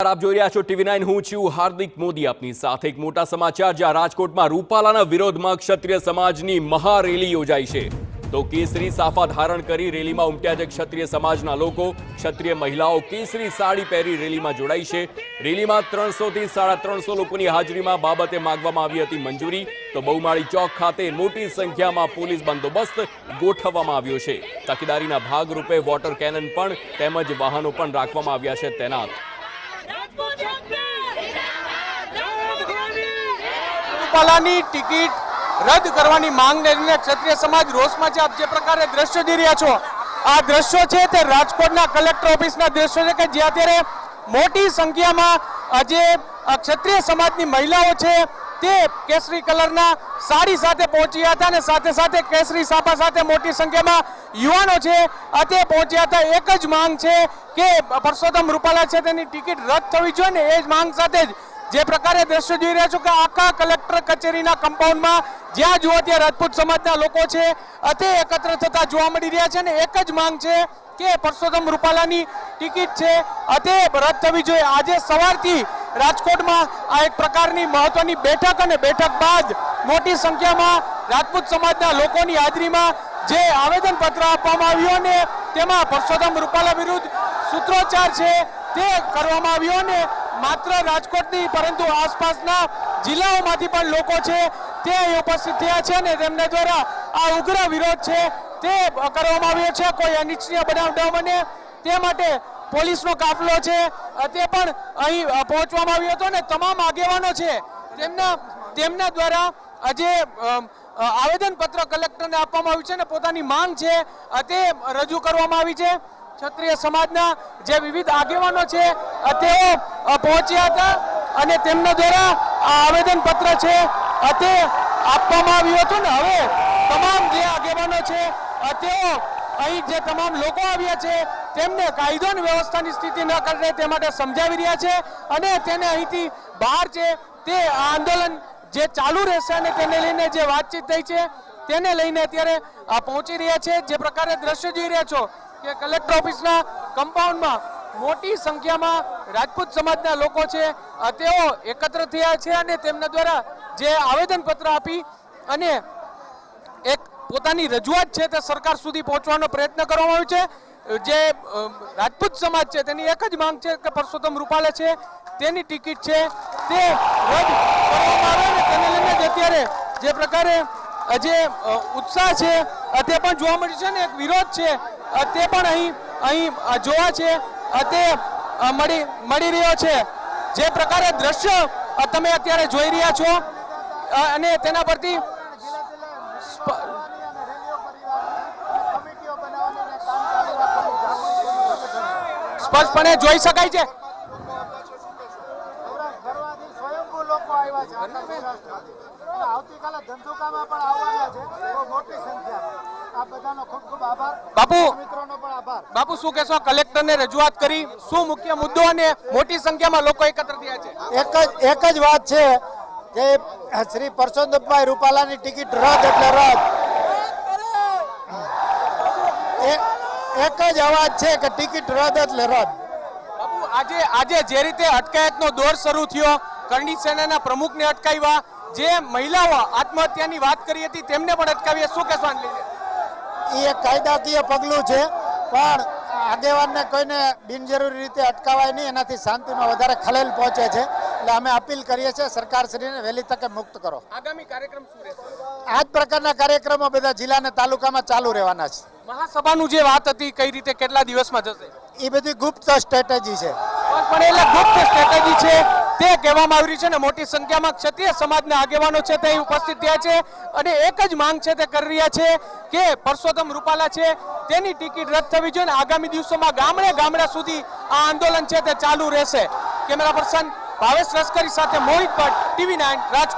નમસ્કાર, આપ જોઈ રહ્યા છો TV9। હું છું હાર્દિક મોદી આપની સાથે એક મોટા સમાચાર। જ્યાં રાજકોટમાં રૂપાલાના વિરોધમાં ક્ષત્રિય સમાજની મહારેલી યોજાઈ છે તો કેસરી સાફા ધારણ કરી રેલીમાં ઉમટ્યા છે ક્ષત્રિય સમાજના લોકો। ક્ષત્રિય મહિલાઓ કેસરી સાડી પહેરી રેલીમાં જોડાઈ છે। રેલીમાં 300 થી 350 લોકોની હાજરીમાં બાબતે માંગવામાં આવી હતી મંજૂરી। તો બહુમાળી ચોક ખાતે મોટી સંખ્યામાં પોલીસ બંદોબસ્ત ગોઠવવામાં આવ્યો છે। તકેદારીના ભાગરૂપે વોટર કેનન પણ તેમજ વાહનો પણ રાખવામાં આવ્યા છે તૈનાત। રૂપાલાની ટિકિટ રદ કરવાની માંગને લઈને ક્ષત્રિય સમાજ રોષમાં છે। આપ જે પ્રકારે દ્રશ્યો જોઈ રહ્યા છો, આ દ્રશ્યો છે તે રાજકોટના કલેક્ટર ઓફિસના દ્રશ્યો છે કે જ્યાં અત્યારે મોટી સંખ્યામાં આજે ક્ષત્રિય સમાજની મહિલાઓ છે તે કેસરી કલરના સાડી સાથે પહોંચ્યા હતા અને સાથે સાથે કેસરી સાફા સાથે મોટી સંખ્યામાં યુવાનો છે તે પહોંચ્યા હતા। એક જ માંગ છે કે પરસોત્તમ રૂપાલા છે તેની ટિકિટ રદ થવી જોઈએ ને એ જ માંગ સાથે જ જે પ્રકારે દ્રશ્યો જોઈ રહ્યા છો કે આખા કલેક્ટર કચેરીના કમ્પાઉન્ડમાં જ્યાં જુઓ ત્યાં રાજપૂત સમાજના લોકો છે તે એકત્ર થતા જોવા મળી રહ્યા છે અને એક જ માંગ છે કે પરસોત્તમ રૂપાલાની ટિકિટ છે તે રદ થવી જોઈએ। આજે સવારથી રાજકોટમાં આ એક પ્રકારની મહત્વની બેઠક અને બેઠક બાદ મોટી સંખ્યામાં રાજપૂત સમાજના લોકોની હાજરીમાં જે આવેદનપત્ર આપવામાં આવ્યું અને તેમાં પરસોત્તમ રૂપાલા વિરુદ્ધ સૂત્રોચ્ચાર છે તે કરવામાં આવ્યો અને માત્ર રાજકોટ નહીં પરંતુ આસપાસના જિલ્લાઓમાંથી પણ લોકો છે તે અહીં ઉપસ્થિત થયા છે અને તેમના દ્વારા આ ઉગ્ર વિરોધ છે તે કરવામાં આવ્યો છે। કોઈ અનિચ્છનીય બનાવ ન બને તે માટે પોલીસનો કાફલો છે તે પણ અહીં પહોંચવામાં આવ્યો હતો અને તમામ આગેવાનો છે તેમના દ્વારા આજે આવેદનપત્ર કલેક્ટરને આપવામાં આવ્યું છે અને પોતાની માંગ છે તે રજૂ કરવામાં આવી છે। ક્ષત્રિય સમાજના જે વિવિધ આગેવાનો છે તેઓ પહોંચ્યા હતા અને તેમના દ્વારા આ આવેદનપત્ર છે તે આપવામાં આવ્યું હતું ને હવે તમામ જે આગેવાનો છે તેઓ અહીં જે તમામ લોકો આવ્યા છે તેમને કાયદો અને વ્યવસ્થાની સ્થિતિ ન કરે તે માટે સમજાવી રહ્યા છે અને તેને અહીંથી બહાર છે તે આંદોલન જે ચાલુ રહેશે અને તેને લઈને જે વાતચીત થઈ છે તેને લઈને અત્યારે પહોંચી રહ્યા છે। જે પ્રકારે દ્રશ્ય જોઈ રહ્યા છો કે કલેક્ટર ઓફિસના કમ્પાઉન્ડમાં મોટી સંખ્યામાં રાજપૂત સમાજના લોકો છે તેઓ એકત્ર થયા છે અને તેમના દ્વારા જે આવેદનપત્ર આપી અને એક પોતાની રજૂઆત છે તે સરકાર સુધી પહોંચવાનો પ્રયત્ન કરવામાં આવ્યો છે। જે રાજપૂત સમાજ છે તેની એક જ માંગ છે કે પરસોત્તમ રૂપાલા છે તેની ટિકિટ છે તે રદ કરવામાં આવે અને તેને લઈને અત્યારે જે પ્રકારે જે ઉત્સાહ છે તે પણ જોવા મળ્યું છે ને એક વિરોધ છે તે પણ અહીં જોવા છે તે મળી રહ્યો છે। જે પ્રકારે દ્રશ્ય તમે અત્યારે જોઈ રહ્યા છો અને તેના પરથી સ્પષ્ટપણે જોઈ શકાય છે। બાપુ શું કહેશો, કલેક્ટરને રજૂઆત કરી, શું મુખ્ય મુદ્દો અને મોટી સંખ્યામાં લોકો એકત્ર થયા છે? એક જ વાત છે કે શ્રી પરસોત્તમભાઈ રૂપાલાની ટિકિટ રદ એટલે રદ। એક જ અવાજ છે કે ટિકિટ રદ એટલે રદ। બાપુ આજે જે રીતે અટકાયતનો દોર શરૂ થયો, કરણી સેનાના પ્રમુખને અટકાવ્યા, જે મહિલાઓ આત્મહત્યાની વાત કરી હતી તેમને પણ અટકાવ્યા, શું કહેશો આને લઈને? એ એક કાયદાકીય પગલું છે પણ આગેવાનને કોઈને બિનજરૂરી રીતે અટકાવાય નહીં, એનાથી શાંતિમાં વધારે ખલેલ પહોંચે છે। એટલે અમે અપીલ કરીએ છીએ સરકારશ્રીને વહેલી તકે મુક્ત કરો। આગામી કાર્યક્રમ શું રહેશે? આ જ પ્રકારના કાર્યક્રમો બધા જિલ્લા અને તાલુકામાં ચાલુ રહેવાના છે। મહાસભાનું જે વાત હતી કઈ રીતે કેટલા દિવસમાં જશે એ બધી ગુપ્ત સ્ટ્રેટેજી છે પણ એટલે ગુપ્ત સ્ટ્રેટેજી છે તે કહેવામાં આવી છે ને મોટી સંખ્યામાં ક્ષત્રિય સમાજના આગેવાનો છે તે ઉપસ્થિત થયા છે અને એક જ માંગ છે તે કરી રહ્યા છે કે પરસોત્તમ રૂપાલા છે તેની ટિકિટ રદ થવી જોઈએ અને આગામી દિવસોમાં ગામડે સુધી આ આંદોલન છે તે ચાલુ રહેશે। કેમેરા પર્સન ભાવેશ લશ્કરી સાથે મોહિત ભટ્ટ, TV9 રાજકોટ।